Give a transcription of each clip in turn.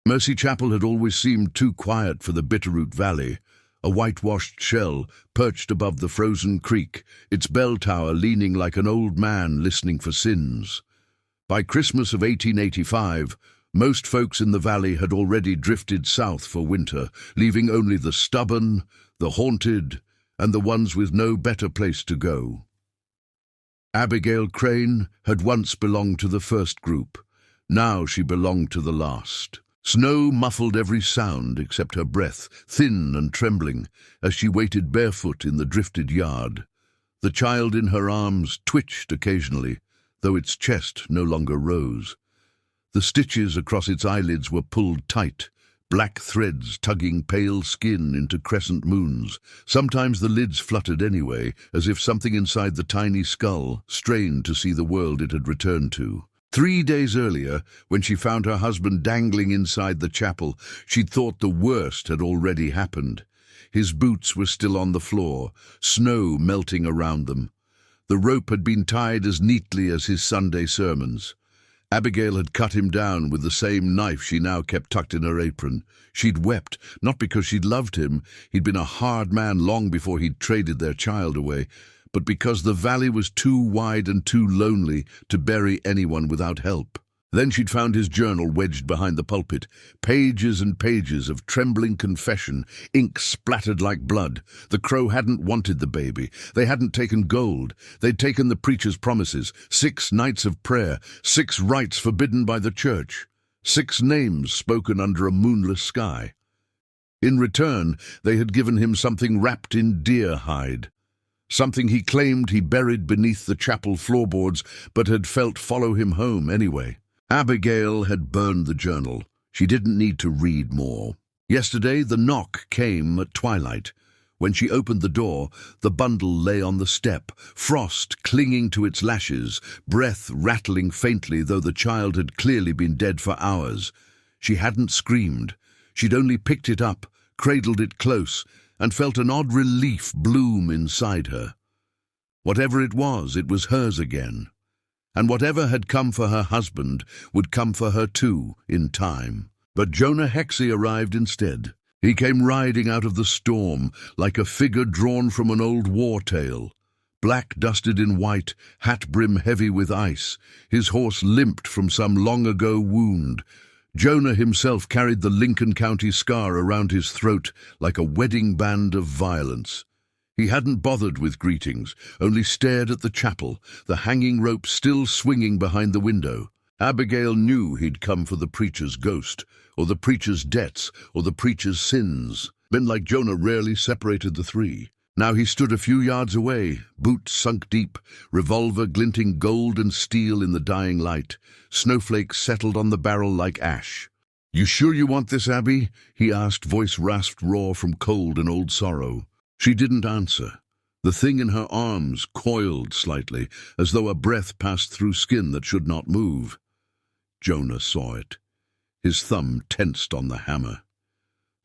Mercy Chapel had always seemed too quiet for the Bitterroot Valley, a whitewashed shell perched above the frozen creek, its bell tower leaning like an old man listening for sins. By Christmas of 1885, most folks in the valley had already drifted south for winter, leaving only the stubborn, the haunted, and the ones with no better place to go. Abigail Crane had once belonged to the first group. Now she belonged to the last. Snow muffled every sound except her breath, thin and trembling, as she waited barefoot in the drifted yard. The child in her arms twitched occasionally, though its chest no longer rose. The stitches across its eyelids were pulled tight, black threads tugging pale skin into crescent moons. Sometimes the lids fluttered anyway, as if something inside the tiny skull strained to see the world it had returned to. 3 days earlier, when she found her husband dangling inside the chapel, she'd thought the worst had already happened. His boots were still on the floor, snow melting around them. The rope had been tied as neatly as his Sunday sermons. Abigail had cut him down with the same knife she now kept tucked in her apron. She'd wept, not because she'd loved him, he'd been a hard man long before he'd traded their child away, but because the valley was too wide and too lonely to bury anyone without help. Then she'd found his journal wedged behind the pulpit, pages and pages of trembling confession, ink splattered like blood. The crow hadn't wanted the baby. They hadn't taken gold. They'd taken the preacher's promises, 6 nights of prayer, 6 rites forbidden by the church, 6 names spoken under a moonless sky. In return, they had given him something wrapped in deer hide, something he claimed he buried beneath the chapel floorboards, but had felt follow him home anyway. Abigail had burned the journal. She didn't need to read more. Yesterday, the knock came at twilight. When she opened the door, the bundle lay on the step, frost clinging to its lashes, breath rattling faintly, though the child had clearly been dead for hours. She hadn't screamed. She'd only picked it up, cradled it close, and felt an odd relief bloom inside her. Whatever it was hers again. And whatever had come for her husband would come for her too, in time. But Jonah Hexe arrived instead. He came riding out of the storm like a figure drawn from an old war tale. Black dusted in white, hat brim heavy with ice, his horse limped from some long-ago wound. Jonah himself carried the Lincoln County scar around his throat like a wedding band of violence. He hadn't bothered with greetings, only stared at the chapel, the hanging rope still swinging behind the window. Abigail knew he'd come for the preacher's ghost, or the preacher's debts, or the preacher's sins. Men like Jonah rarely separated the three. Now he stood a few yards away, boots sunk deep, revolver glinting gold and steel in the dying light. Snowflakes settled on the barrel like ash. "You sure you want this, Abby?" he asked, voice rasped raw from cold and old sorrow. She didn't answer. The thing in her arms coiled slightly, as though a breath passed through skin that should not move. Jonah saw it. His thumb tensed on the hammer.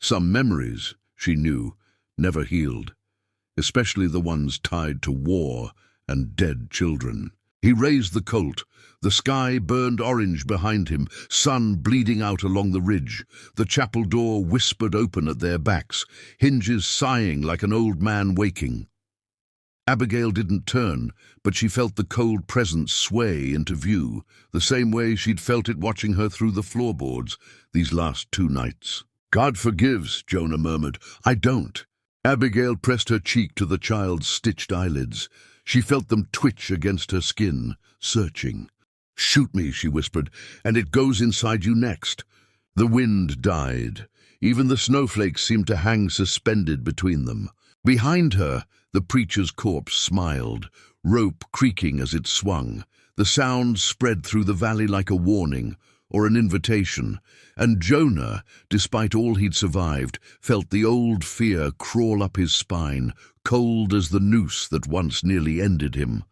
Some memories, she knew, never healed, especially the ones tied to war and dead children. He raised the Colt. The sky burned orange behind him, sun bleeding out along the ridge. The chapel door whispered open at their backs, hinges sighing like an old man waking. Abigail didn't turn, but she felt the cold presence sway into view, the same way she'd felt it watching her through the floorboards these last 2 nights. "God forgives," Jonah murmured. "I don't." Abigail pressed her cheek to the child's stitched eyelids. She felt them twitch against her skin, searching. "Shoot me," she whispered, "and it goes inside you next." The wind died. Even the snowflakes seemed to hang suspended between them. Behind her, the preacher's corpse smiled, rope creaking as it swung. The sound spread through the valley like a warning, or an invitation, and Jonah, despite all he'd survived, felt the old fear crawl up his spine, cold as the noose that once nearly ended him.